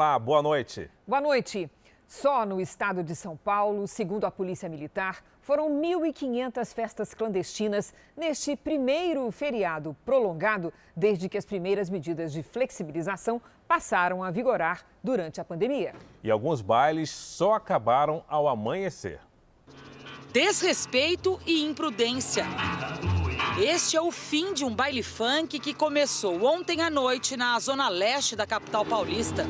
Olá, boa noite. Boa noite. Só no estado de São Paulo, segundo a Polícia Militar, foram 1.500 festas clandestinas neste primeiro feriado prolongado desde que as primeiras medidas de flexibilização passaram a vigorar durante a pandemia. E alguns bailes só acabaram ao amanhecer. Desrespeito e imprudência. Este é o fim de um baile funk que começou ontem à noite na zona leste da capital paulista.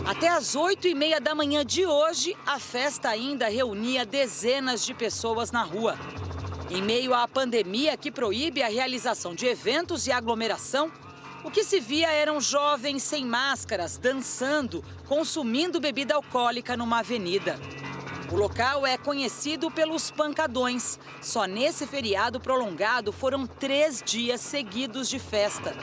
Até às 8h30 da manhã de hoje, a festa ainda reunia dezenas de pessoas na rua. Em meio à pandemia que proíbe a realização de eventos e aglomeração, o que se via eram jovens sem máscaras, dançando, consumindo bebida alcoólica numa avenida. O local é conhecido pelos pancadões. Só nesse feriado prolongado foram 3 dias seguidos de festa.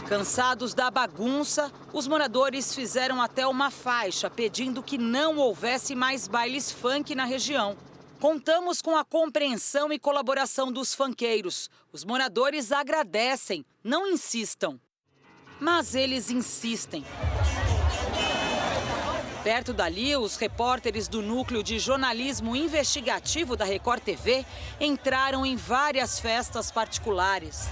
Cansados da bagunça, os moradores fizeram até uma faixa pedindo que não houvesse mais bailes funk na região. Contamos com a compreensão e colaboração dos funkeiros. Os moradores agradecem, não insistam. Mas eles insistem. Perto dali, os repórteres do Núcleo de Jornalismo Investigativo da Record TV entraram em várias festas particulares.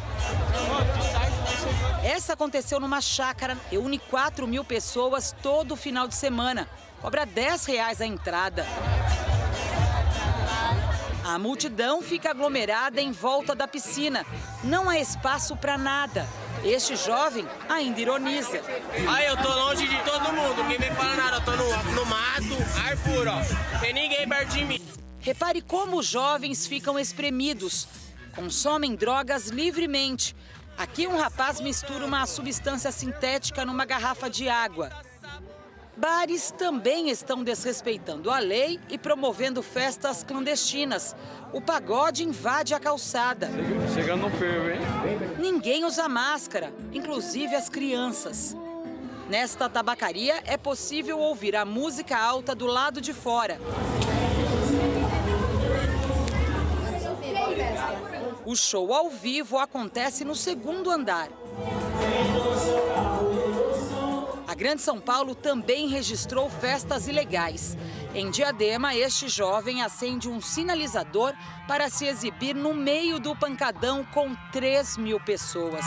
Essa aconteceu numa chácara, reúne 4.000 pessoas todo final de semana. Cobra R$10 a entrada. A multidão fica aglomerada em volta da piscina. Não há espaço para nada. Este jovem ainda ironiza. Eu tô longe de todo mundo, ninguém me fala nada. Eu tô no mato, ar puro, ó. Tem ninguém perto de mim. Repare como os jovens ficam espremidos. Consomem drogas livremente. Aqui um rapaz mistura uma substância sintética numa garrafa de água. Bares também estão desrespeitando a lei e promovendo festas clandestinas. O pagode invade a calçada. Chegando no fervo, hein? Ninguém usa máscara, inclusive as crianças. Nesta tabacaria é possível ouvir a música alta do lado de fora. O show ao vivo acontece no 2º andar. A Grande São Paulo também registrou festas ilegais. Em Diadema, este jovem acende um sinalizador para se exibir no meio do pancadão com 3.000 pessoas.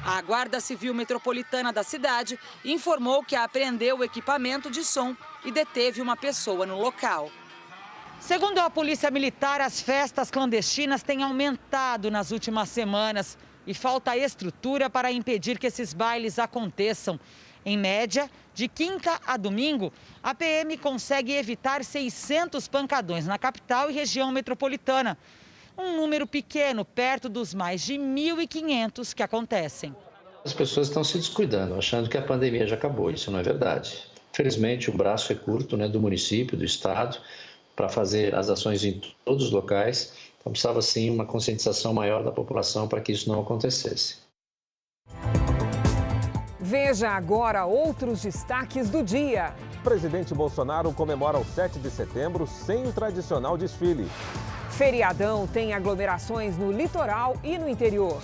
A Guarda Civil Metropolitana da cidade informou que apreendeu o equipamento de som e deteve uma pessoa no local. Segundo a Polícia Militar, as festas clandestinas têm aumentado nas últimas semanas e falta estrutura para impedir que esses bailes aconteçam. Em média, de quinta a domingo, a PM consegue evitar 600 pancadões na capital e região metropolitana. Um número pequeno, perto dos mais de 1.500 que acontecem. As pessoas estão se descuidando, achando que a pandemia já acabou. Isso não é verdade. Infelizmente, o braço é curto, do município, do estado, para fazer as ações em todos os locais. Então, precisava, sim, uma conscientização maior da população para que isso não acontecesse. Veja agora outros destaques do dia. O presidente Bolsonaro comemora o 7 de setembro sem o tradicional desfile. Feriadão tem aglomerações no litoral e no interior.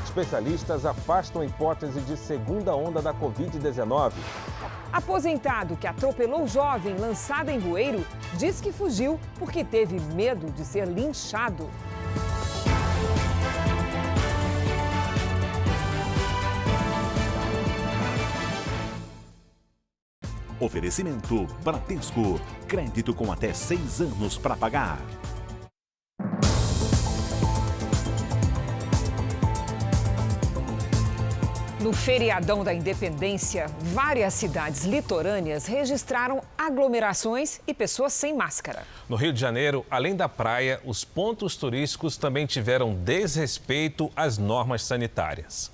Especialistas afastam a hipótese de segunda onda da Covid-19. Aposentado que atropelou jovem lançado em bueiro diz que fugiu porque teve medo de ser linchado. Oferecimento Bradesco. Crédito com até 6 anos para pagar. No feriadão da Independência, várias cidades litorâneas registraram aglomerações e pessoas sem máscara. No Rio de Janeiro, além da praia, os pontos turísticos também tiveram desrespeito às normas sanitárias.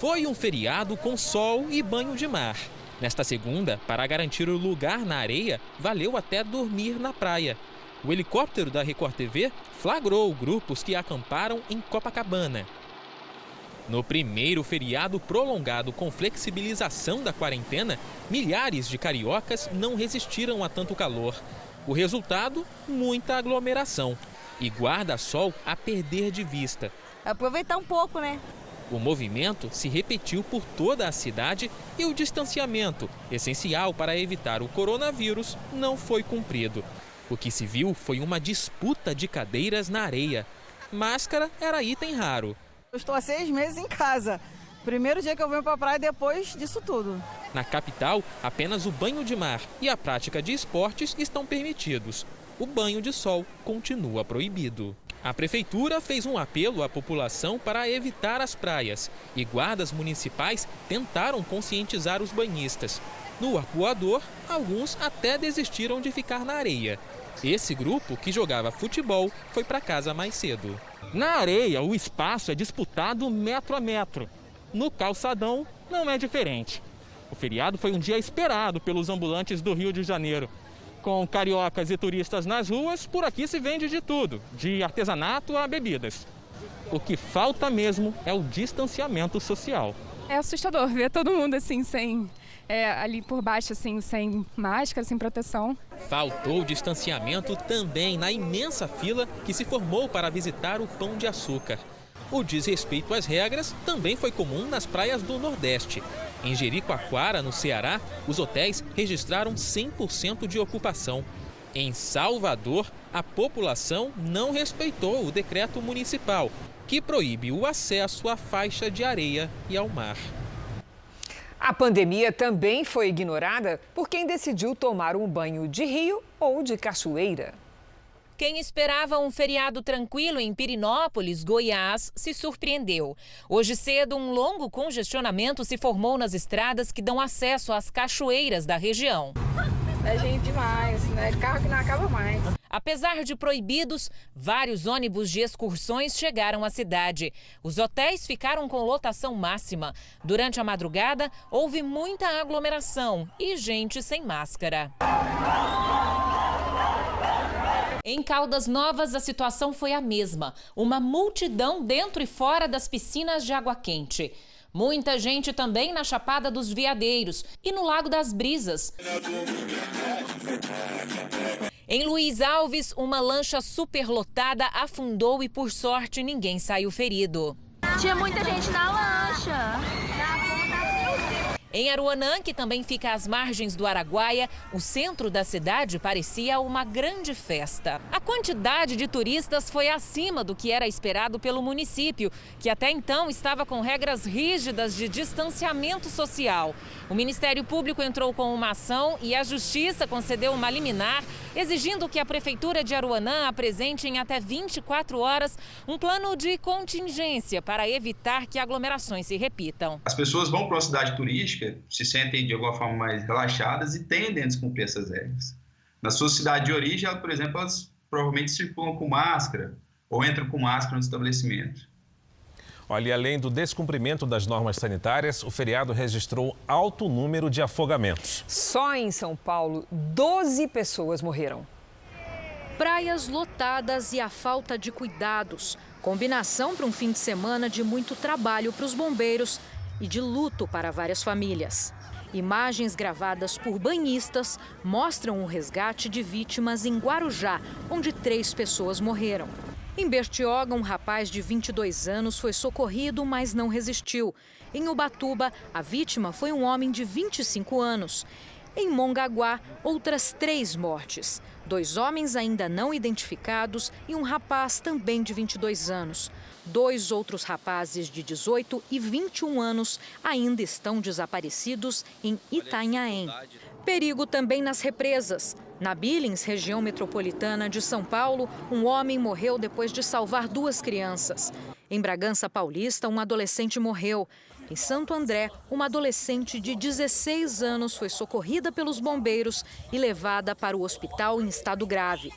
Foi um feriado com sol e banho de mar. Nesta segunda, para garantir o lugar na areia, valeu até dormir na praia. O helicóptero da Record TV flagrou grupos que acamparam em Copacabana. No primeiro feriado prolongado com flexibilização da quarentena, milhares de cariocas não resistiram a tanto calor. O resultado, muita aglomeração e guarda-sol a perder de vista. Aproveitar um pouco, né? O movimento se repetiu por toda a cidade e o distanciamento, essencial para evitar o coronavírus, não foi cumprido. O que se viu foi uma disputa de cadeiras na areia. Máscara era item raro. Eu estou há 6 meses em casa. Primeiro dia que eu venho para a praia depois disso tudo. Na capital, apenas o banho de mar e a prática de esportes estão permitidos. O banho de sol continua proibido. A prefeitura fez um apelo à população para evitar as praias e guardas municipais tentaram conscientizar os banhistas. No arpoador, alguns até desistiram de ficar na areia. Esse grupo, que jogava futebol, foi para casa mais cedo. Na areia, o espaço é disputado metro a metro. No calçadão, não é diferente. O feriado foi um dia esperado pelos ambulantes do Rio de Janeiro. Com cariocas e turistas nas ruas, por aqui se vende de tudo, de artesanato a bebidas. O que falta mesmo é o distanciamento social. É assustador ver todo mundo assim, ali por baixo, assim, sem máscara, sem proteção. Faltou distanciamento também na imensa fila que se formou para visitar o Pão de Açúcar. O desrespeito às regras também foi comum nas praias do Nordeste. Em Jericoacoara, no Ceará, os hotéis registraram 100% de ocupação. Em Salvador, a população não respeitou o decreto municipal, que proíbe o acesso à faixa de areia e ao mar. A pandemia também foi ignorada por quem decidiu tomar um banho de rio ou de cachoeira. Quem esperava um feriado tranquilo em Pirinópolis, Goiás, se surpreendeu. Hoje cedo, um longo congestionamento se formou nas estradas que dão acesso às cachoeiras da região. É gente demais, né? Carro que não acaba mais. Apesar de proibidos, vários ônibus de excursões chegaram à cidade. Os hotéis ficaram com lotação máxima. Durante a madrugada, houve muita aglomeração e gente sem máscara. Em Caldas Novas, a situação foi a mesma. Uma multidão dentro e fora das piscinas de água quente. Muita gente também na Chapada dos Veadeiros e no Lago das Brisas. Em Luiz Alves, uma lancha superlotada afundou e, por sorte, ninguém saiu ferido. Tinha muita gente na lancha. Em Aruanã, que também fica às margens do Araguaia, o centro da cidade parecia uma grande festa. A quantidade de turistas foi acima do que era esperado pelo município, que até então estava com regras rígidas de distanciamento social. O Ministério Público entrou com uma ação e a Justiça concedeu uma liminar, exigindo que a Prefeitura de Aruanã apresente em até 24 horas um plano de contingência para evitar que aglomerações se repitam. As pessoas vão para uma cidade turística, se sentem de alguma forma mais relaxadas e tendem a descumprir essas regras. Na sua cidade de origem, por exemplo, elas provavelmente circulam com máscara ou entram com máscara no estabelecimento. Olha, e além do descumprimento das normas sanitárias, o feriado registrou alto número de afogamentos. Só em São Paulo, 12 pessoas morreram. Praias lotadas e a falta de cuidados. Combinação para um fim de semana de muito trabalho para os bombeiros e de luto para várias famílias. Imagens gravadas por banhistas mostram o resgate de vítimas em Guarujá, onde 3 pessoas morreram. Em Bertioga, um rapaz de 22 anos foi socorrido, mas não resistiu. Em Ubatuba, a vítima foi um homem de 25 anos. Em Mongaguá, outras 3 mortes. 2 homens ainda não identificados e um rapaz também de 22 anos. 2 outros rapazes de 18 e 21 anos ainda estão desaparecidos em Itanhaém. Perigo também nas represas. Na Billings, região metropolitana de São Paulo, um homem morreu depois de salvar 2 crianças. Em Bragança Paulista, um adolescente morreu. Em Santo André, uma adolescente de 16 anos foi socorrida pelos bombeiros e levada para o hospital em estado grave.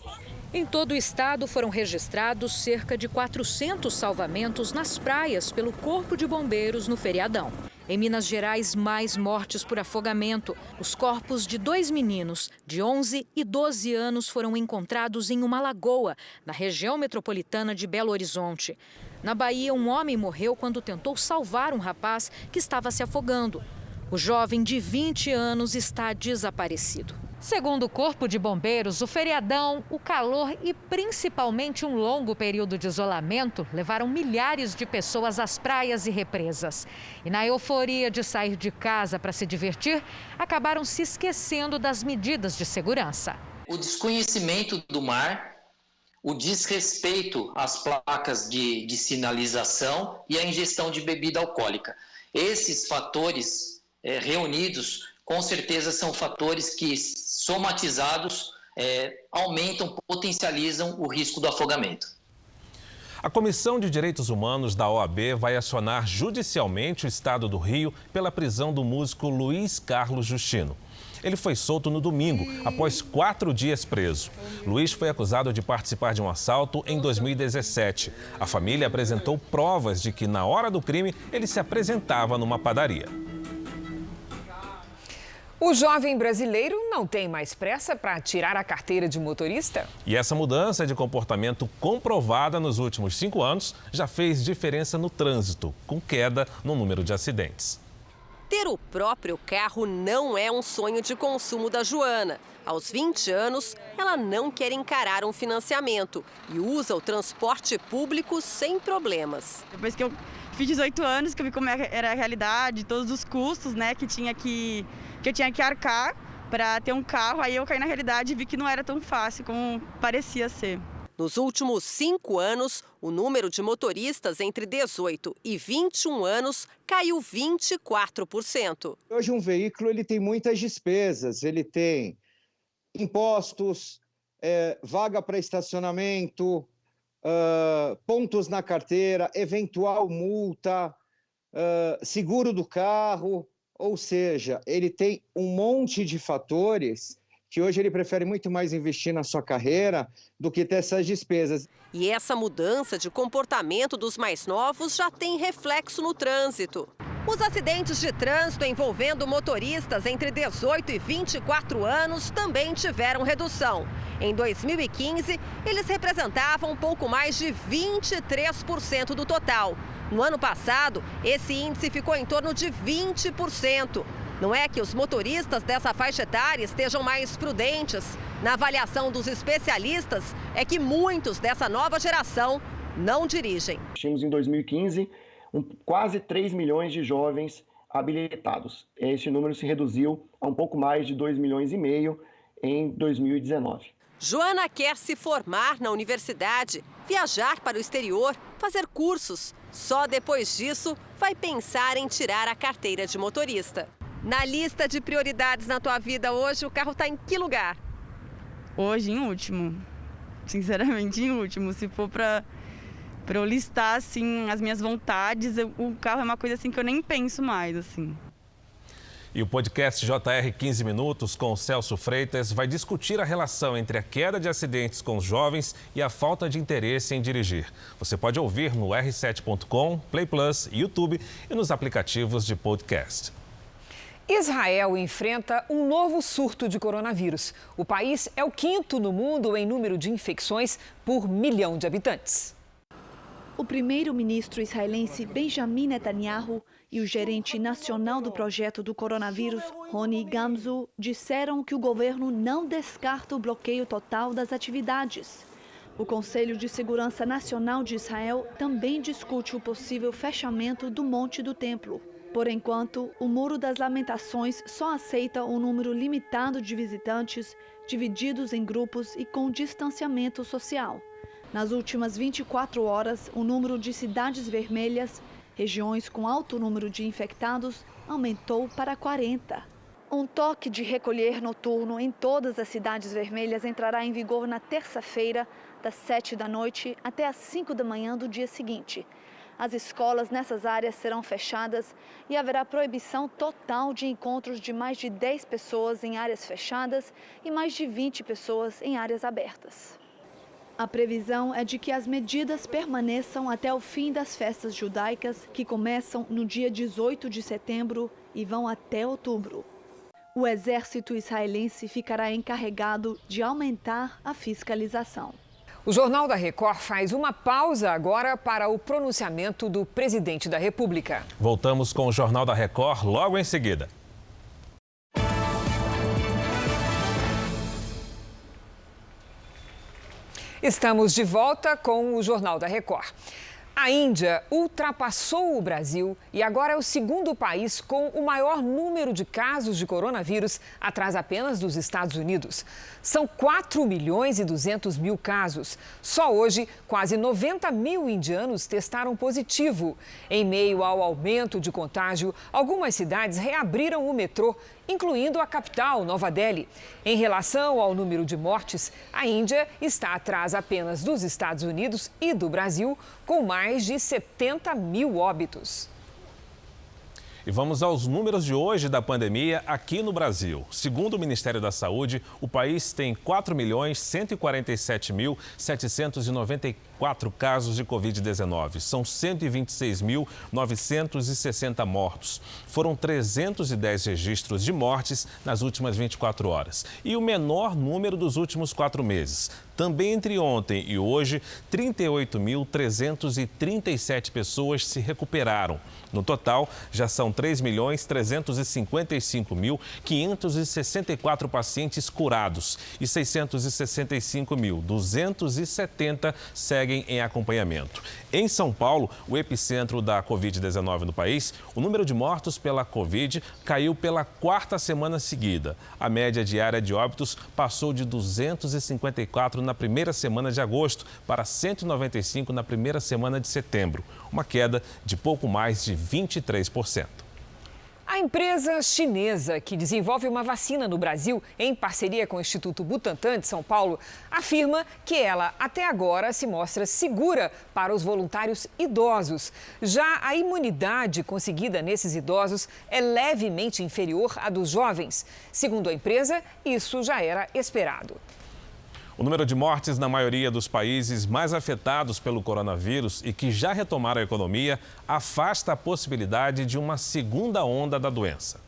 Em todo o estado foram registrados cerca de 400 salvamentos nas praias pelo Corpo de Bombeiros no feriadão. Em Minas Gerais, mais mortes por afogamento. Os corpos de 2 meninos de 11 e 12 anos foram encontrados em uma lagoa, na região metropolitana de Belo Horizonte. Na Bahia, um homem morreu quando tentou salvar um rapaz que estava se afogando. O jovem de 20 anos está desaparecido. Segundo o Corpo de Bombeiros, o feriadão, o calor e principalmente um longo período de isolamento levaram milhares de pessoas às praias e represas. E na euforia de sair de casa para se divertir, acabaram se esquecendo das medidas de segurança. O desconhecimento do mar, o desrespeito às placas de sinalização e a ingestão de bebida alcoólica. Esses fatores reunidos, com certeza, são fatores que, somatizados, aumentam, potencializam o risco do afogamento. A Comissão de Direitos Humanos da OAB vai acionar judicialmente o Estado do Rio pela prisão do músico Luiz Carlos Justino. Ele foi solto no domingo, após 4 dias preso. Luiz foi acusado de participar de um assalto em 2017. A família apresentou provas de que, na hora do crime, ele se apresentava numa padaria. O jovem brasileiro não tem mais pressa para tirar a carteira de motorista? E essa mudança de comportamento comprovada nos últimos 5 anos já fez diferença no trânsito, com queda no número de acidentes. Ter o próprio carro não é um sonho de consumo da Joana. Aos 20 anos, ela não quer encarar um financiamento e usa o transporte público sem problemas. Depois que eu fiz 18 anos, que eu vi como era a realidade, todos os custos, né, que eu tinha que arcar para ter um carro, aí eu caí na realidade e vi que não era tão fácil como parecia ser. Nos últimos 5 anos, o número de motoristas entre 18 e 21 anos caiu 24%. Hoje um veículo ele tem muitas despesas, ele tem impostos, vaga para estacionamento, pontos na carteira, eventual multa, seguro do carro, ou seja, ele tem um monte de fatores que hoje ele prefere muito mais investir na sua carreira do que ter essas despesas. E essa mudança de comportamento dos mais novos já tem reflexo no trânsito. Os acidentes de trânsito envolvendo motoristas entre 18 e 24 anos também tiveram redução. Em 2015, eles representavam um pouco mais de 23% do total. No ano passado, esse índice ficou em torno de 20%. Não é que os motoristas dessa faixa etária estejam mais prudentes. Na avaliação dos especialistas, é que muitos dessa nova geração não dirigem. Tínhamos em 2015 quase 3 milhões de jovens habilitados. Esse número se reduziu a um pouco mais de 2,5 milhões em 2019. Joana quer se formar na universidade, viajar para o exterior, fazer cursos. Só depois disso vai pensar em tirar a carteira de motorista. Na lista de prioridades na tua vida hoje, o carro está em que lugar? Hoje, em último. Sinceramente, em último. Se for para eu listar, assim, as minhas vontades, o carro é uma coisa, assim, que eu nem penso mais, assim. E o podcast JR 15 Minutos com o Celso Freitas vai discutir a relação entre a queda de acidentes com os jovens e a falta de interesse em dirigir. Você pode ouvir no r7.com, Play Plus, YouTube e nos aplicativos de podcast. Israel enfrenta um novo surto de coronavírus. O país é o 5º no mundo em número de infecções por milhão de habitantes. O primeiro-ministro israelense Benjamin Netanyahu e o gerente nacional do projeto do coronavírus, Roni Gamzu, disseram que o governo não descarta o bloqueio total das atividades. O Conselho de Segurança Nacional de Israel também discute o possível fechamento do Monte do Templo. Por enquanto, o Muro das Lamentações só aceita um número limitado de visitantes, divididos em grupos e com distanciamento social. Nas últimas 24 horas, o número de cidades vermelhas, regiões com alto número de infectados, aumentou para 40. Um toque de recolher noturno em todas as cidades vermelhas entrará em vigor na terça-feira, das 7 da noite até as 5 da manhã do dia seguinte. As escolas nessas áreas serão fechadas e haverá proibição total de encontros de mais de 10 pessoas em áreas fechadas e mais de 20 pessoas em áreas abertas. A previsão é de que as medidas permaneçam até o fim das festas judaicas, que começam no dia 18 de setembro e vão até outubro. O exército israelense ficará encarregado de aumentar a fiscalização. O Jornal da Record faz uma pausa agora para o pronunciamento do presidente da República. Voltamos com o Jornal da Record logo em seguida. Estamos de volta com o Jornal da Record. A Índia ultrapassou o Brasil e agora é o segundo país com o maior número de casos de coronavírus, atrás apenas dos Estados Unidos. São 4.200.000 casos. Só hoje, quase 90 mil indianos testaram positivo. Em meio ao aumento de contágio, algumas cidades reabriram o metrô, incluindo a capital, Nova Delhi. Em relação ao número de mortes, a Índia está atrás apenas dos Estados Unidos e do Brasil, com mais de 70 mil óbitos. E vamos aos números de hoje da pandemia aqui no Brasil. Segundo o Ministério da Saúde, o país tem 4.147.794 casos de Covid-19. São 126.960 mortos. Foram 310 registros de mortes nas últimas 24 horas. E o menor número dos últimos 4 meses. Também entre ontem e hoje, 38.337 pessoas se recuperaram. No total, já são 3.355.564 pacientes curados e 665.270 seguem em acompanhamento. Em São Paulo, o epicentro da Covid-19 no país, o número de mortos pela Covid caiu pela 4ª semana seguida. A média diária de óbitos passou de 254 na primeira semana de agosto para 195 na primeira semana de setembro, uma queda de pouco mais de 23%. A empresa chinesa que desenvolve uma vacina no Brasil, em parceria com o Instituto Butantan de São Paulo, afirma que ela, até agora, se mostra segura para os voluntários idosos. Já a imunidade conseguida nesses idosos é levemente inferior à dos jovens. Segundo a empresa, isso já era esperado. O número de mortes na maioria dos países mais afetados pelo coronavírus e que já retomaram a economia afasta a possibilidade de uma segunda onda da doença.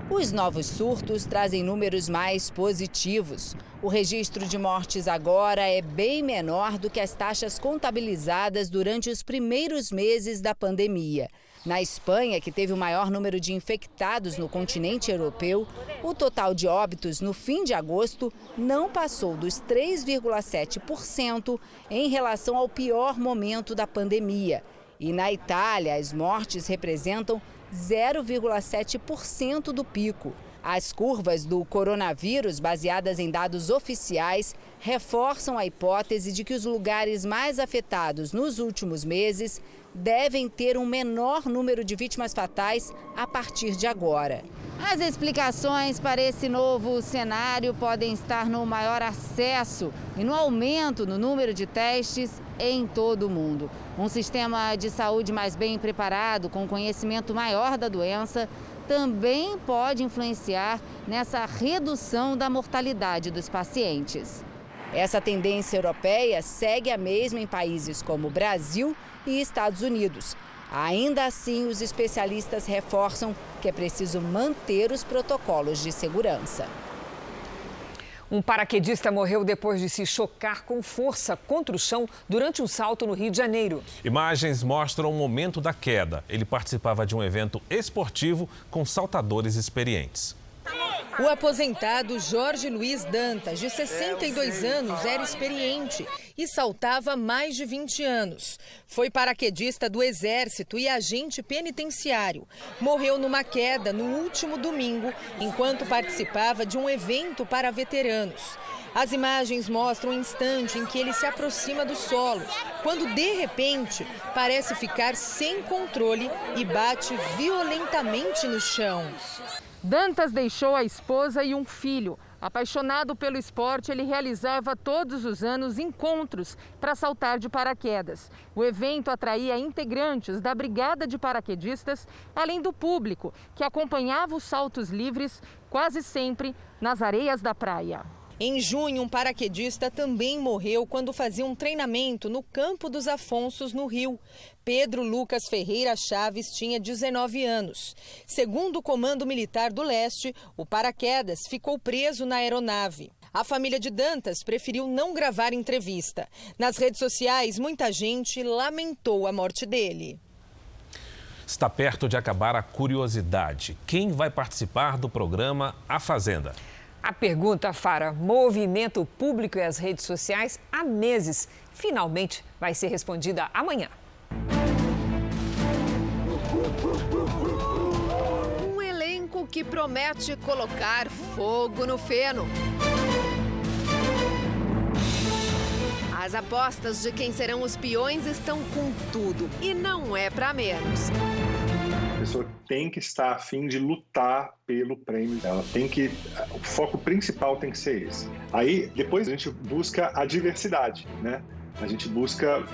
Os novos surtos trazem números mais positivos. O registro de mortes agora é bem menor do que as taxas contabilizadas durante os primeiros meses da pandemia. Na Espanha, que teve o maior número de infectados no continente europeu, o total de óbitos no fim de agosto não passou dos 3,7% em relação ao pior momento da pandemia. E na Itália, as mortes representam 0,7% do pico. As curvas do coronavírus, baseadas em dados oficiais, reforçam a hipótese de que os lugares mais afetados nos últimos meses devem ter um menor número de vítimas fatais a partir de agora. As explicações para esse novo cenário podem estar no maior acesso e no aumento no número de testes em todo o mundo. Um sistema de saúde mais bem preparado, com conhecimento maior da doença, também pode influenciar nessa redução da mortalidade dos pacientes. Essa tendência europeia segue a mesma em países como Brasil e Estados Unidos. Ainda assim, os especialistas reforçam que é preciso manter os protocolos de segurança. Um paraquedista morreu depois de se chocar com força contra o chão durante um salto no Rio de Janeiro. Imagens mostram o momento da queda. Ele participava de um evento esportivo com saltadores experientes. O aposentado Jorge Luiz Dantas, de 62 anos, era experiente e saltava há mais de 20 anos. Foi paraquedista do Exército e agente penitenciário. Morreu numa queda no último domingo, enquanto participava de um evento para veteranos. As imagens mostram o instante em que ele se aproxima do solo, quando de repente parece ficar sem controle e bate violentamente no chão. Dantas deixou a esposa e um filho. Apaixonado pelo esporte, ele realizava todos os anos encontros para saltar de paraquedas. O evento atraía integrantes da Brigada de Paraquedistas, além do público, que acompanhava os saltos livres quase sempre nas areias da praia. Em junho, um paraquedista também morreu quando fazia um treinamento no Campo dos Afonsos, no Rio. Pedro Lucas Ferreira Chaves tinha 19 anos. Segundo o Comando Militar do Leste, o paraquedas ficou preso na aeronave. A família de Dantas preferiu não gravar entrevista. Nas redes sociais, muita gente lamentou a morte dele. Está perto de acabar a curiosidade. Quem vai participar do programa A Fazenda? A pergunta, Fara, movimenta o público e as redes sociais há meses. Finalmente vai ser respondida amanhã. Um elenco que promete colocar fogo no feno. As apostas de quem serão os peões estão com tudo e não é para menos. A pessoa tem que estar a fim de lutar pelo prêmio dela. O foco principal tem que ser esse. Aí, depois a gente busca a diversidade, né? A gente busca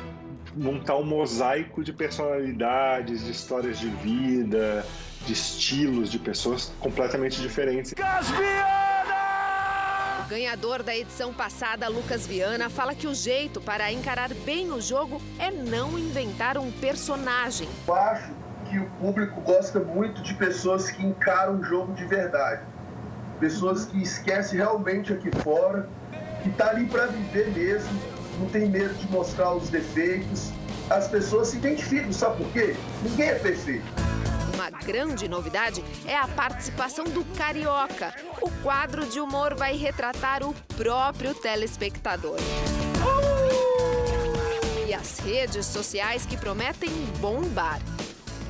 montar um mosaico de personalidades, de histórias de vida, de estilos de pessoas completamente diferentes. O ganhador da edição passada, Lucas Viana, fala que o jeito para encarar bem o jogo é não inventar um personagem. Eu acho que o público gosta muito de pessoas que encaram o jogo de verdade. Pessoas que esquecem realmente aqui fora, que tá ali para viver mesmo, não tem medo de mostrar os defeitos. As pessoas se identificam, sabe por quê? Ninguém é perfeito. Uma grande novidade é a participação do Carioca. O quadro de humor vai retratar o próprio telespectador. E as redes sociais que prometem bombar.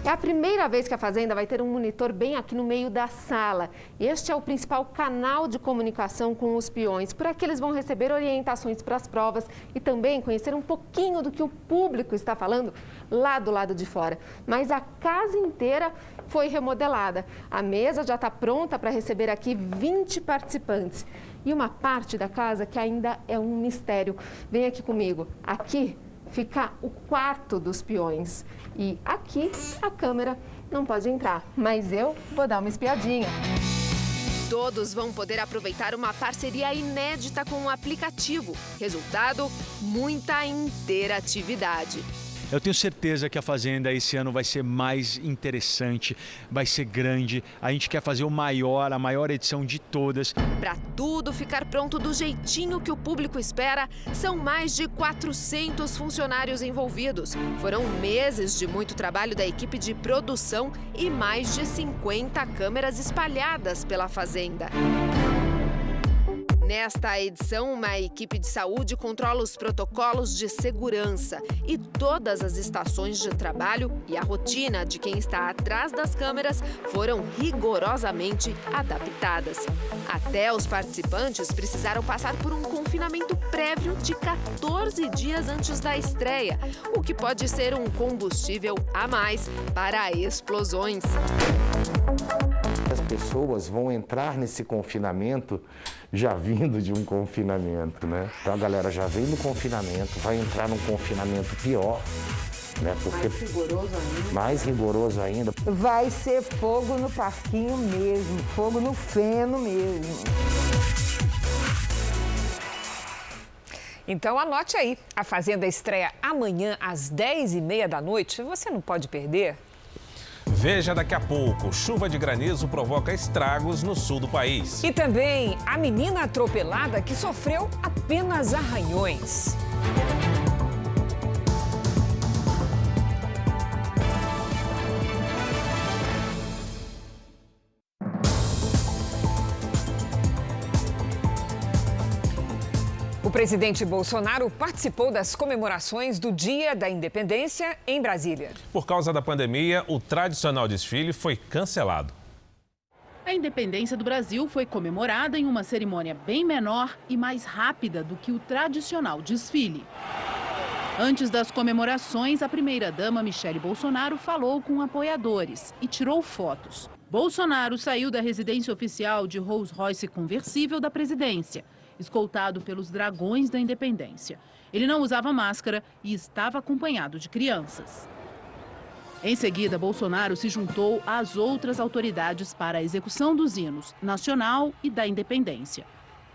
É a primeira vez que a Fazenda vai ter um monitor bem aqui no meio da sala. Este é o principal canal de comunicação com os peões. Por aqui eles vão receber orientações para as provas e também conhecer um pouquinho do que o público está falando lá do lado de fora. Mas a casa inteira foi remodelada. A mesa já está pronta para receber aqui 20 participantes. E uma parte da casa que ainda é um mistério. Vem aqui comigo. Aqui fica o quarto dos peões. E aqui a câmera não pode entrar, mas eu vou dar uma espiadinha. Todos vão poder aproveitar uma parceria inédita com o aplicativo. Resultado, muita interatividade. Eu tenho certeza que a Fazenda esse ano vai ser mais interessante, vai ser grande. A gente quer fazer a maior edição de todas. Para tudo ficar pronto do jeitinho que o público espera, são mais de 400 funcionários envolvidos. Foram meses de muito trabalho da equipe de produção e mais de 50 câmeras espalhadas pela Fazenda. Nesta edição, uma equipe de saúde controla os protocolos de segurança e todas as estações de trabalho e a rotina de quem está atrás das câmeras foram rigorosamente adaptadas. Até os participantes precisaram passar por um confinamento prévio de 14 dias antes da estreia, o que pode ser um combustível a mais para explosões. As pessoas vão entrar nesse confinamento já vindo de um confinamento, né? Então a galera já vem do confinamento, vai entrar num confinamento pior, né? Porque mais rigoroso ainda. Mais rigoroso ainda. Vai ser fogo no parquinho mesmo, fogo no feno mesmo. Então anote aí, a Fazenda estreia amanhã às 10h30 da noite, você não pode perder. Veja daqui a pouco, chuva de granizo provoca estragos no sul do país. E também a menina atropelada que sofreu apenas arranhões. O presidente Bolsonaro participou das comemorações do Dia da Independência em Brasília. Por causa da pandemia, o tradicional desfile foi cancelado. A independência do Brasil foi comemorada em uma cerimônia bem menor e mais rápida do que o tradicional desfile. Antes das comemorações, a primeira-dama Michele Bolsonaro falou com apoiadores e tirou fotos. Bolsonaro saiu da residência oficial de Rolls-Royce conversível da presidência, escoltado pelos Dragões da Independência. Ele não usava máscara e estava acompanhado de crianças. Em seguida, Bolsonaro se juntou às outras autoridades para a execução dos hinos nacional e da independência.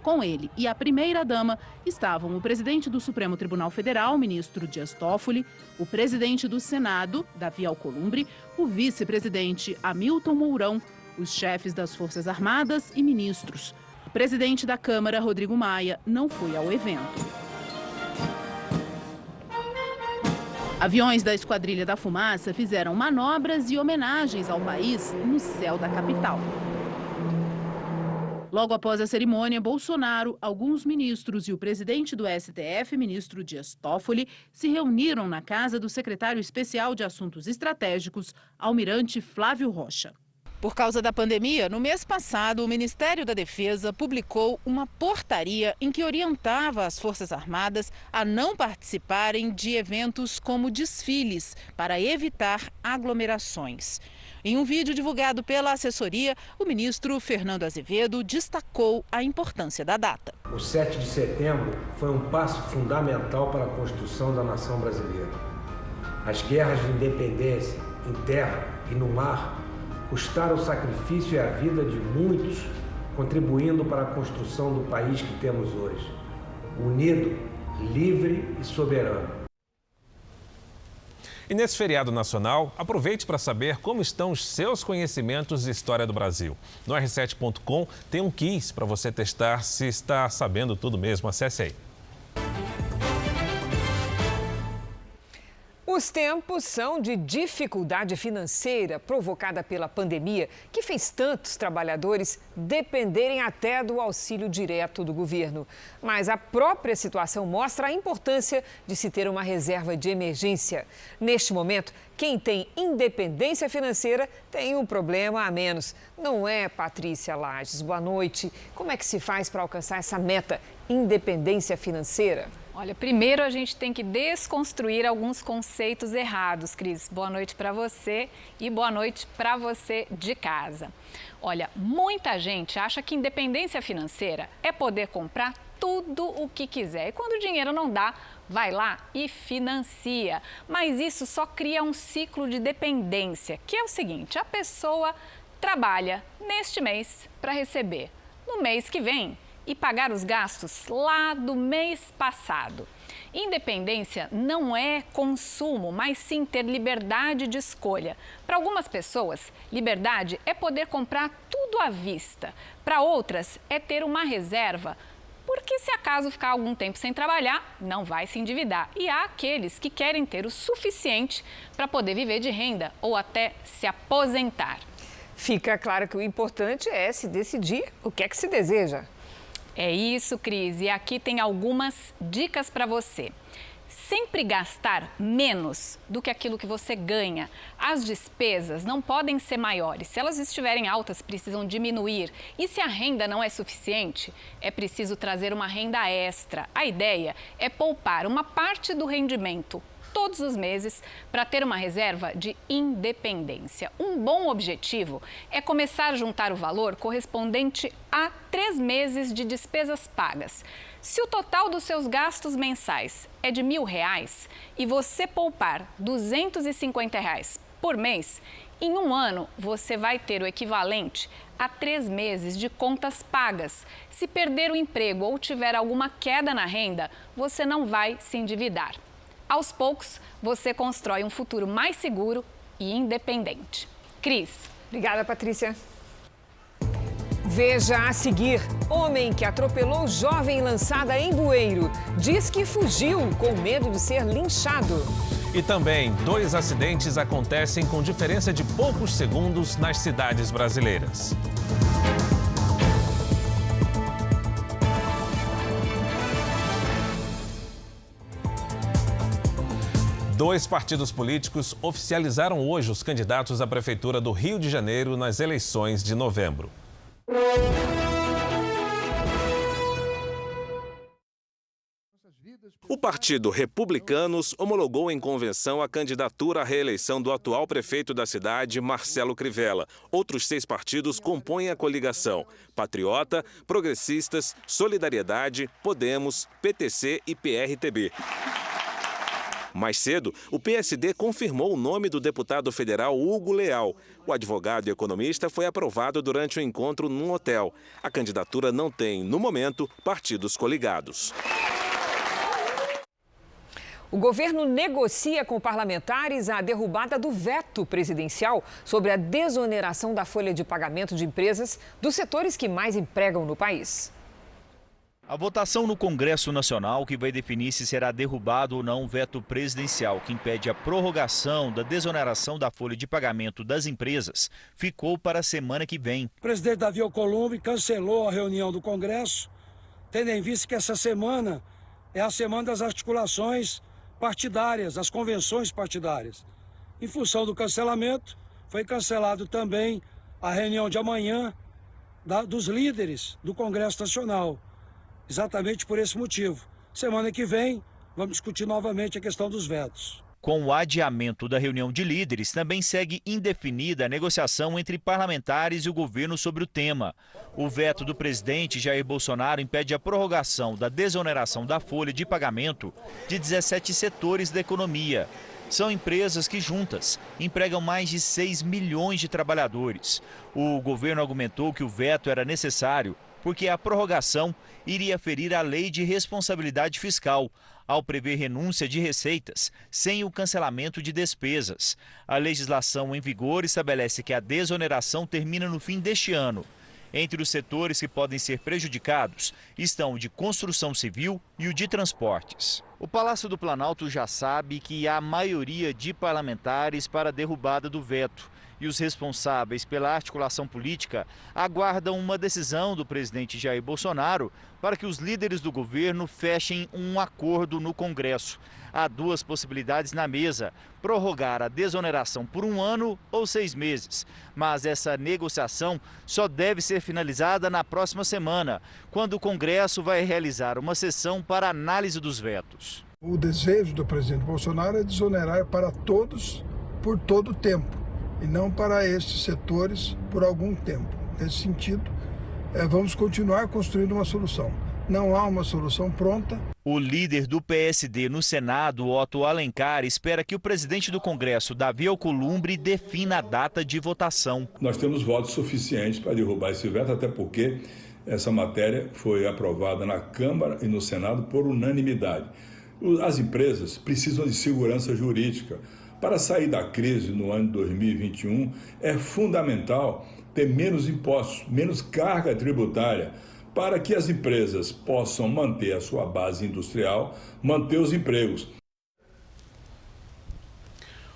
Com ele e a primeira-dama estavam o presidente do Supremo Tribunal Federal, ministro Dias Toffoli, o presidente do Senado, Davi Alcolumbre, o vice-presidente Hamilton Mourão, os chefes das Forças Armadas e ministros. O presidente da Câmara, Rodrigo Maia, não foi ao evento. Aviões da Esquadrilha da Fumaça fizeram manobras e homenagens ao país no céu da capital. Logo após a cerimônia, Bolsonaro, alguns ministros e o presidente do STF, ministro Dias Toffoli, se reuniram na casa do secretário especial de Assuntos Estratégicos, almirante Flávio Rocha. Por causa da pandemia, no mês passado, o Ministério da Defesa publicou uma portaria em que orientava as Forças Armadas a não participarem de eventos como desfiles, para evitar aglomerações. Em um vídeo divulgado pela assessoria, o ministro Fernando Azevedo destacou a importância da data. O 7 de setembro foi um passo fundamental para a construção da nação brasileira. As guerras de independência, em terra e no mar, custaram o sacrifício e a vida de muitos, contribuindo para a construção do país que temos hoje. Unido, livre e soberano. E nesse feriado nacional, aproveite para saber como estão os seus conhecimentos de história do Brasil. No r7.com tem um quiz para você testar se está sabendo tudo mesmo. Acesse aí. Os tempos são de dificuldade financeira provocada pela pandemia, que fez tantos trabalhadores dependerem até do auxílio direto do governo. Mas a própria situação mostra a importância de se ter uma reserva de emergência. Neste momento, quem tem independência financeira tem um problema a menos. Não é, Patrícia Lages? Boa noite. Como é que se faz para alcançar essa meta, independência financeira? Olha, primeiro a gente tem que desconstruir alguns conceitos errados, Cris. Boa noite para você e boa noite para você de casa. Olha, muita gente acha que independência financeira é poder comprar tudo o que quiser. E quando o dinheiro não dá, vai lá e financia. Mas isso só cria um ciclo de dependência, que é o seguinte: a pessoa trabalha neste mês para receber no mês que vem e pagar os gastos lá do mês passado. Independência não é consumo, mas sim ter liberdade de escolha. Para algumas pessoas, liberdade é poder comprar tudo à vista. Para outras, é ter uma reserva, porque se acaso ficar algum tempo sem trabalhar, não vai se endividar. E há aqueles que querem ter o suficiente para poder viver de renda ou até se aposentar. Fica claro que o importante é se decidir o que é que se deseja. É isso, Cris. E aqui tem algumas dicas para você. Sempre gastar menos do que aquilo que você ganha. As despesas não podem ser maiores. Se elas estiverem altas, precisam diminuir. E se a renda não é suficiente, é preciso trazer uma renda extra. A ideia é poupar uma parte do rendimento todos os meses para ter uma reserva de independência. Um bom objetivo é começar a juntar o valor correspondente a 3 meses de despesas pagas. Se o total dos seus gastos mensais é de R$1.000 e você poupar R$250 por mês, em um ano você vai ter o equivalente a 3 meses de contas pagas. Se perder o emprego ou tiver alguma queda na renda, você não vai se endividar. Aos poucos, você constrói um futuro mais seguro e independente. Cris. Obrigada, Patrícia. Veja a seguir: homem que atropelou jovem lançada em bueiro diz que fugiu com medo de ser linchado. E também, 2 acidentes acontecem com diferença de poucos segundos nas cidades brasileiras. Dois partidos políticos oficializaram hoje os candidatos à Prefeitura do Rio de Janeiro nas eleições de novembro. O Partido Republicanos homologou em convenção a candidatura à reeleição do atual prefeito da cidade, Marcelo Crivella. Outros 6 partidos compõem a coligação: Patriota, Progressistas, Solidariedade, Podemos, PTC e PRTB. Mais cedo, o PSD confirmou o nome do deputado federal Hugo Leal. O advogado e economista foi aprovado durante o encontro num hotel. A candidatura não tem, no momento, partidos coligados. O governo negocia com parlamentares a derrubada do veto presidencial sobre a desoneração da folha de pagamento de empresas dos setores que mais empregam no país. A votação no Congresso Nacional, que vai definir se será derrubado ou não o veto presidencial que impede a prorrogação da desoneração da folha de pagamento das empresas, ficou para a semana que vem. O presidente Davi Alcolumbre cancelou a reunião do Congresso, tendo em vista que essa semana é a semana das articulações partidárias, das convenções partidárias. Em função do cancelamento, foi cancelado também a reunião de amanhã dos líderes do Congresso Nacional. Exatamente por esse motivo. Semana que vem, vamos discutir novamente a questão dos vetos. Com o adiamento da reunião de líderes, também segue indefinida a negociação entre parlamentares e o governo sobre o tema. O veto do presidente Jair Bolsonaro impede a prorrogação da desoneração da folha de pagamento de 17 setores da economia. São empresas que, juntas, empregam mais de 6 milhões de trabalhadores. O governo argumentou que o veto era necessário porque a prorrogação iria ferir a lei de responsabilidade fiscal, ao prever renúncia de receitas sem o cancelamento de despesas. A legislação em vigor estabelece que a desoneração termina no fim deste ano. Entre os setores que podem ser prejudicados estão o de construção civil e o de transportes. O Palácio do Planalto já sabe que há maioria de parlamentares para a derrubada do veto. E os responsáveis pela articulação política aguardam uma decisão do presidente Jair Bolsonaro para que os líderes do governo fechem um acordo no Congresso. Há duas possibilidades na mesa: prorrogar a desoneração por 1 ano ou 6 meses. Mas essa negociação só deve ser finalizada na próxima semana, quando o Congresso vai realizar uma sessão para análise dos vetos. O desejo do presidente Bolsonaro é desonerar para todos por todo o tempo, e não para estes setores por algum tempo. Nesse sentido, vamos continuar construindo uma solução. Não há uma solução pronta. O líder do PSD no Senado, Otto Alencar, espera que o presidente do Congresso, Davi Alcolumbre, defina a data de votação. Nós temos votos suficientes para derrubar esse veto, até porque essa matéria foi aprovada na Câmara e no Senado por unanimidade. As empresas precisam de segurança jurídica. Para sair da crise no ano 2021, é fundamental ter menos impostos, menos carga tributária, para que as empresas possam manter a sua base industrial, manter os empregos.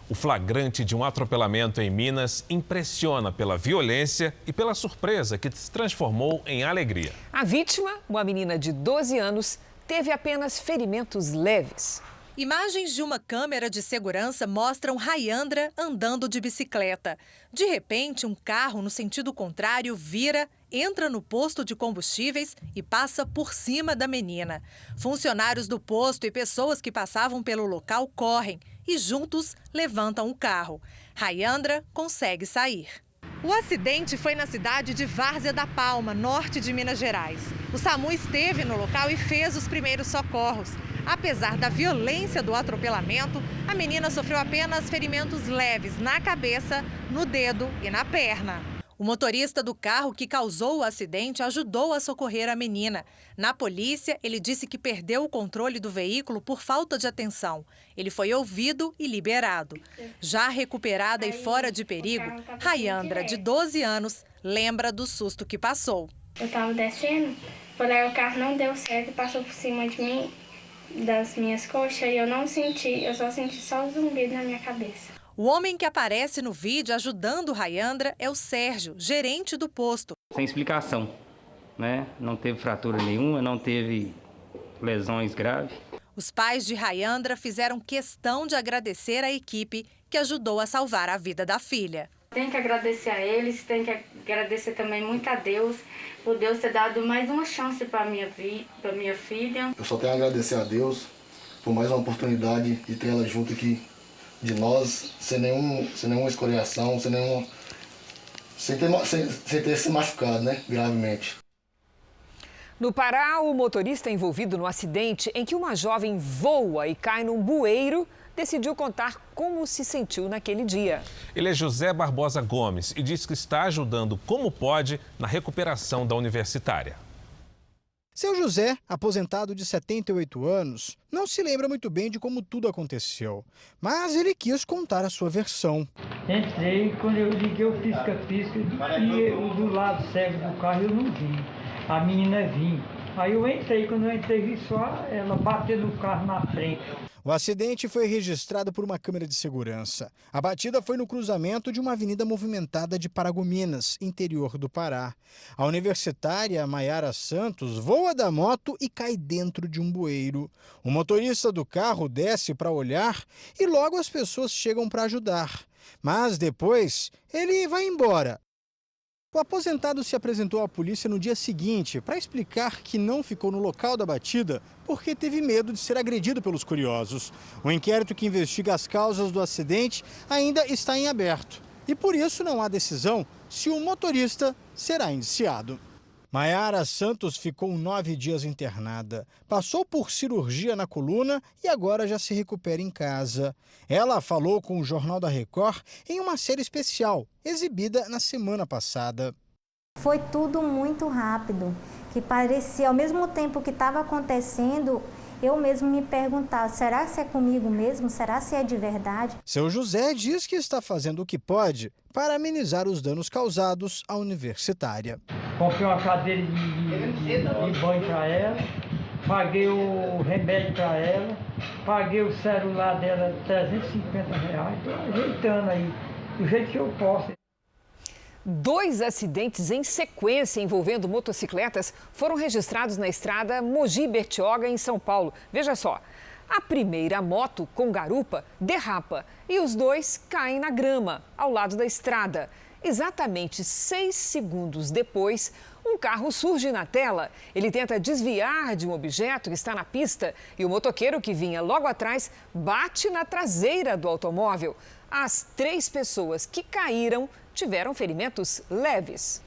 O flagrante de um atropelamento em Minas impressiona pela violência e pela surpresa que se transformou em alegria. A vítima, uma menina de 12 anos, teve apenas ferimentos leves. Imagens de uma câmera de segurança mostram Rayandra andando de bicicleta. De repente, um carro no sentido contrário vira, entra no posto de combustíveis e passa por cima da menina. Funcionários do posto e pessoas que passavam pelo local correm e juntos levantam o carro. Rayandra consegue sair. O acidente foi na cidade de Várzea da Palma, norte de Minas Gerais. O SAMU esteve no local e fez os primeiros socorros. Apesar da violência do atropelamento, a menina sofreu apenas ferimentos leves na cabeça, no dedo e na perna. O motorista do carro que causou o acidente ajudou a socorrer a menina. Na polícia, ele disse que perdeu o controle do veículo por falta de atenção. Ele foi ouvido e liberado. Já recuperada e fora de perigo, Rayandra, de 12 anos, lembra do susto que passou. Eu estava descendo, porém o carro não deu certo e passou por cima de mim, das minhas coxas, e eu não senti, eu só senti só o zumbido na minha cabeça. O homem que aparece no vídeo ajudando Rayandra é o Sérgio, gerente do posto. Sem explicação, né? Não teve fratura nenhuma, não teve lesões graves. Os pais de Rayandra fizeram questão de agradecer a equipe que ajudou a salvar a vida da filha. Tem que agradecer a eles, tem que agradecer também muito a Deus, por Deus ter dado mais uma chance para minha filha. Eu só tenho a agradecer a Deus por mais uma oportunidade de ter ela junto aqui de nós, sem nenhuma escoriação, sem ter se machucado, né, gravemente. No Pará, o motorista envolvido no acidente em que uma jovem voa e cai num bueiro decidiu contar como se sentiu naquele dia. Ele é José Barbosa Gomes e diz que está ajudando como pode na recuperação da universitária. Seu José, aposentado de 78 anos, não se lembra muito bem de como tudo aconteceu, mas ele quis contar a sua versão. Entrei, quando eu liguei o pisca-pisca e do lado cego do carro eu não vi. A menina vinha. Aí eu entrei, quando eu entrei, vi só ela bater no carro na frente. O acidente foi registrado por uma câmera de segurança. A batida foi no cruzamento de uma avenida movimentada de Paragominas, interior do Pará. A universitária Maiara Santos voa da moto e cai dentro de um bueiro. O motorista do carro desce para olhar e logo as pessoas chegam para ajudar. Mas depois ele vai embora. O aposentado se apresentou à polícia no dia seguinte para explicar que não ficou no local da batida porque teve medo de ser agredido pelos curiosos. O inquérito que investiga as causas do acidente ainda está em aberto e por isso não há decisão se o motorista será indiciado. Maiara Santos ficou 9 dias internada, passou por cirurgia na coluna e agora já se recupera em casa. Ela falou com o Jornal da Record em uma série especial, exibida na semana passada. Foi tudo muito rápido, que parecia, ao mesmo tempo que estava acontecendo, eu mesmo me perguntava, será que é comigo mesmo? Será que é de verdade? Seu José diz que está fazendo o que pode para amenizar os danos causados à universitária. Comprei uma cadeira de banho para ela, paguei o remédio para ela, paguei o celular dela R$350. Estou ajeitando aí, do jeito que eu posso. 2 acidentes em sequência envolvendo motocicletas foram registrados na estrada Mogi-Bertioga, em São Paulo. Veja só, a primeira moto com garupa derrapa e os 2 caem na grama, ao lado da estrada. Exatamente 6 segundos depois, um carro surge na tela. Ele tenta desviar de um objeto que está na pista e o motoqueiro que vinha logo atrás bate na traseira do automóvel. As 3 pessoas que caíram tiveram ferimentos leves.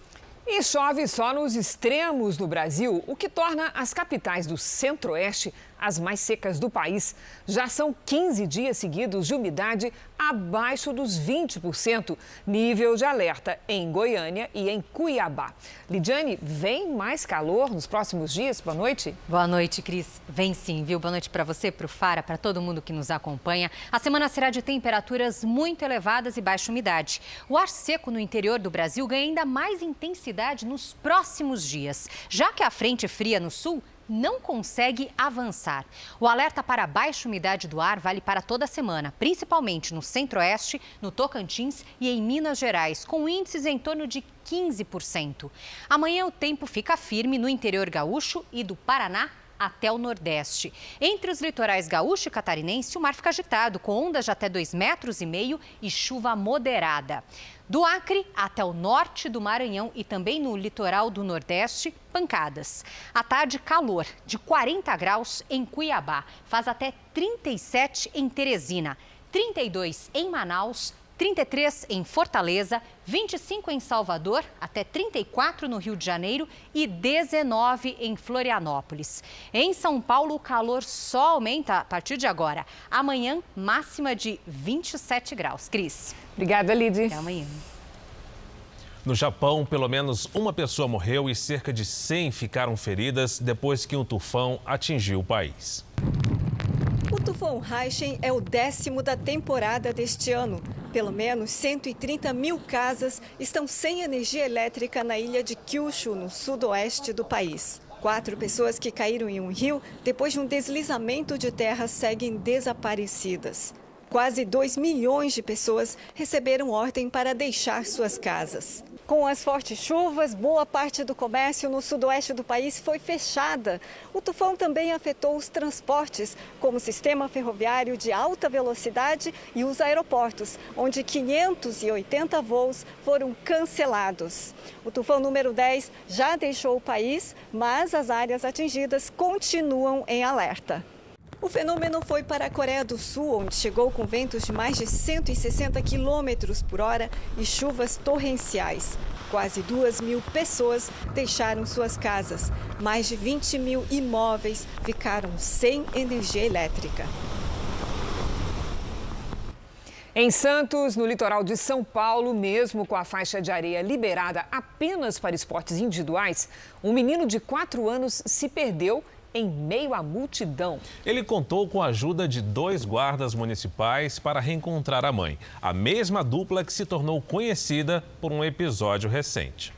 E chove só nos extremos do Brasil, o que torna as capitais do Centro-Oeste as mais secas do país. Já são 15 dias seguidos de umidade abaixo dos 20%, nível de alerta em Goiânia e em Cuiabá. Lidiane, vem mais calor nos próximos dias? Boa noite. Boa noite, Cris. Vem sim, viu? Boa noite para você, para o Fara, para todo mundo que nos acompanha. A semana será de temperaturas muito elevadas e baixa umidade. O ar seco no interior do Brasil ganha ainda mais intensidade nos próximos dias, já que a frente fria no sul não consegue avançar. O alerta para baixa umidade do ar vale para toda a semana, principalmente no Centro-Oeste, no Tocantins e em Minas Gerais, com índices em torno de 15%. Amanhã o tempo fica firme no interior gaúcho e do Paraná até o Nordeste. Entre os litorais gaúcho e catarinense, o mar fica agitado, com ondas de até 2,5 metros e chuva moderada. Do Acre até o norte do Maranhão e também no litoral do Nordeste, pancadas. À tarde, calor de 40 graus em Cuiabá. Faz até 37 em Teresina, 32 em Manaus, 33 em Fortaleza, 25 em Salvador, até 34 no Rio de Janeiro e 19 em Florianópolis. Em São Paulo, o calor só aumenta a partir de agora. Amanhã, máxima de 27 graus. Cris. Obrigada, Lidy. Até amanhã. No Japão, pelo menos uma pessoa morreu e cerca de 100 ficaram feridas depois que um tufão atingiu o país. O tufão Haishen é o 10º da temporada deste ano. Pelo menos 130 mil casas estão sem energia elétrica na ilha de Kyushu, no sudoeste do país. 4 pessoas que caíram em um rio depois de um deslizamento de terra seguem desaparecidas. Quase 2 milhões de pessoas receberam ordem para deixar suas casas. Com as fortes chuvas, boa parte do comércio no sudoeste do país foi fechada. O tufão também afetou os transportes, como o sistema ferroviário de alta velocidade e os aeroportos, onde 580 voos foram cancelados. O tufão número 10 já deixou o país, mas as áreas atingidas continuam em alerta. O fenômeno foi para a Coreia do Sul, onde chegou com ventos de mais de 160 quilômetros por hora e chuvas torrenciais. Quase 2.000 pessoas deixaram suas casas. Mais de 20 mil imóveis ficaram sem energia elétrica. Em Santos, no litoral de São Paulo, mesmo com a faixa de areia liberada apenas para esportes individuais, um menino de 4 anos se perdeu em meio à multidão. Ele contou com a ajuda de 2 guardas municipais para reencontrar a mãe, a mesma dupla que se tornou conhecida por um episódio recente.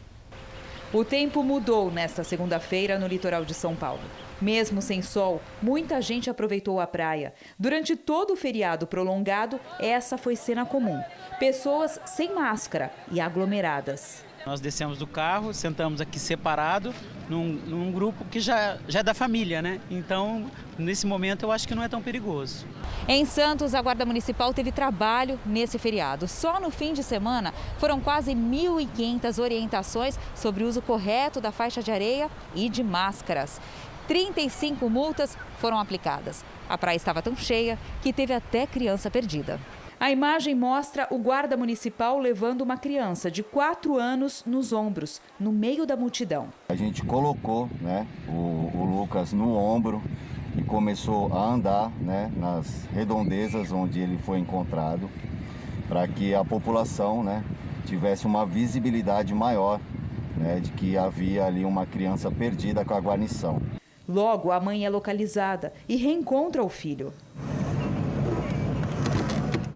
O tempo mudou nesta segunda-feira no litoral de São Paulo. Mesmo sem sol, muita gente aproveitou a praia. Durante todo o feriado prolongado, essa foi cena comum. Pessoas sem máscara e aglomeradas. Nós descemos do carro, sentamos aqui separado, num grupo que já é da família, né? Então, nesse momento, eu acho que não é tão perigoso. Em Santos, a Guarda Municipal teve trabalho nesse feriado. Só no fim de semana, foram quase 1.500 orientações sobre o uso correto da faixa de areia e de máscaras. 35 multas foram aplicadas. A praia estava tão cheia que teve até criança perdida. A imagem mostra o guarda municipal levando uma criança de 4 anos nos ombros, no meio da multidão. A gente colocou, né, o Lucas no ombro e começou a andar, né, nas redondezas onde ele foi encontrado, para que a população, né, tivesse uma visibilidade maior, né, de que havia ali uma criança perdida com a guarnição. Logo, a mãe é localizada e reencontra o filho.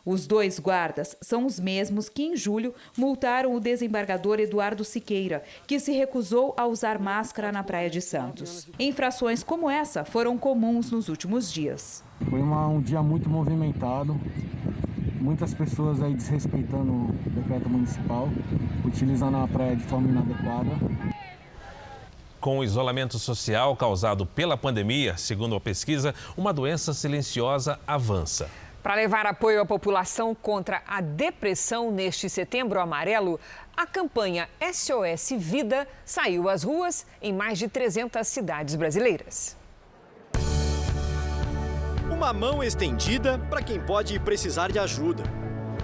Os 2 guardas são os mesmos que, em julho, multaram o desembargador Eduardo Siqueira, que se recusou a usar máscara na Praia de Santos. Infrações como essa foram comuns nos últimos dias. Foi um dia muito movimentado, muitas pessoas aí desrespeitando o decreto municipal, utilizando a praia de forma inadequada. Com o isolamento social causado pela pandemia, segundo a pesquisa, uma doença silenciosa avança. Para levar apoio à população contra a depressão neste Setembro Amarelo, a campanha SOS Vida saiu às ruas em mais de 300 cidades brasileiras. Uma mão estendida para quem pode precisar de ajuda.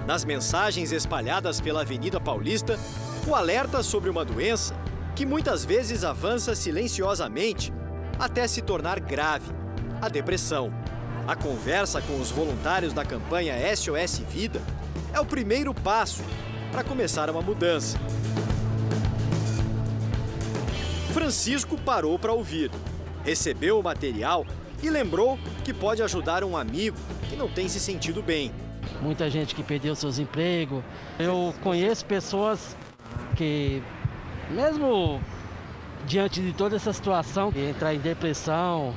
Nas mensagens espalhadas pela Avenida Paulista, o alerta sobre uma doença que muitas vezes avança silenciosamente até se tornar grave, a depressão. A conversa com os voluntários da campanha SOS Vida é o primeiro passo para começar uma mudança. Francisco parou para ouvir, recebeu o material e lembrou que pode ajudar um amigo que não tem se sentido bem. Muita gente que perdeu seus empregos. Eu conheço pessoas que, mesmo diante de toda essa situação, entrar em depressão,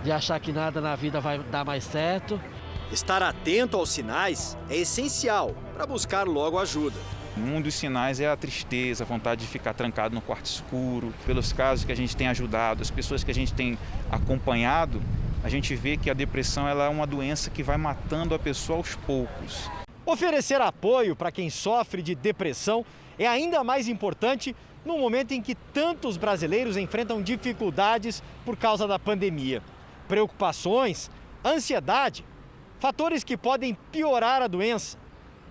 de achar que nada na vida vai dar mais certo. Estar atento aos sinais é essencial para buscar logo ajuda. Um dos sinais é a tristeza, a vontade de ficar trancado no quarto escuro. Pelos casos que a gente tem ajudado, as pessoas que a gente tem acompanhado, a gente vê que a depressão ela é uma doença que vai matando a pessoa aos poucos. Oferecer apoio para quem sofre de depressão é ainda mais importante no momento em que tantos brasileiros enfrentam dificuldades por causa da pandemia. Preocupações, ansiedade, fatores que podem piorar a doença.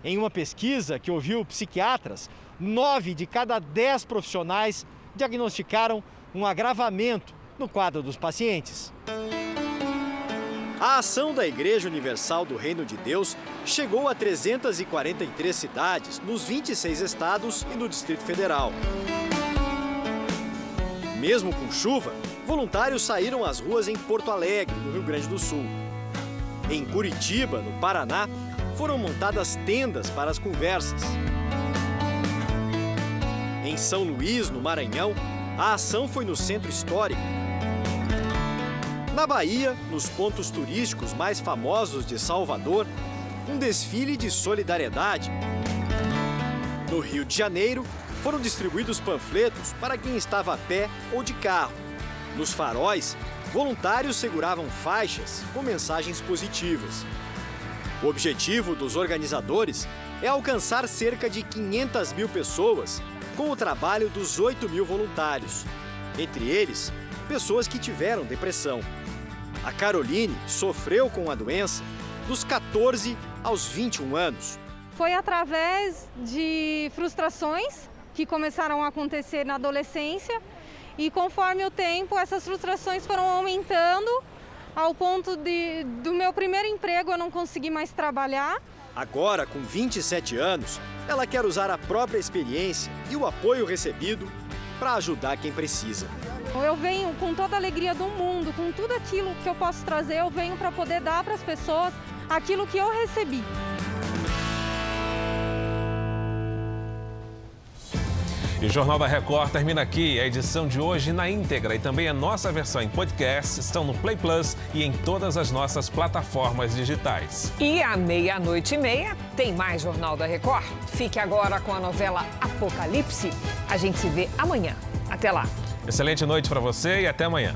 Em uma pesquisa que ouviu psiquiatras, 9 de cada 10 profissionais diagnosticaram um agravamento no quadro dos pacientes. A ação da Igreja Universal do Reino de Deus chegou a 343 cidades, nos 26 estados e no Distrito Federal. Mesmo com chuva, voluntários saíram às ruas em Porto Alegre, no Rio Grande do Sul. Em Curitiba, no Paraná, foram montadas tendas para as conversas. Em São Luís, no Maranhão, a ação foi no Centro Histórico. Na Bahia, nos pontos turísticos mais famosos de Salvador, um desfile de solidariedade. No Rio de Janeiro, foram distribuídos panfletos para quem estava a pé ou de carro. Nos faróis, voluntários seguravam faixas com mensagens positivas. O objetivo dos organizadores é alcançar cerca de 500 mil pessoas com o trabalho dos 8 mil voluntários. Entre eles, pessoas que tiveram depressão. A Caroline sofreu com a doença dos 14 aos 21 anos. Foi através de frustrações que começaram a acontecer na adolescência e conforme o tempo essas frustrações foram aumentando ao ponto do meu primeiro emprego eu não consegui mais trabalhar. Agora, com 27 anos, ela quer usar a própria experiência e o apoio recebido para ajudar quem precisa. Eu venho com toda a alegria do mundo, com tudo aquilo que eu posso trazer, eu venho para poder dar para as pessoas aquilo que eu recebi. E o Jornal da Record termina aqui. A edição de hoje na íntegra e também a nossa versão em podcast estão no Play Plus e em todas as nossas plataformas digitais. E à 00:30 tem mais Jornal da Record. Fique agora com a novela Apocalipse. A gente se vê amanhã. Até lá. Excelente noite para você e até amanhã.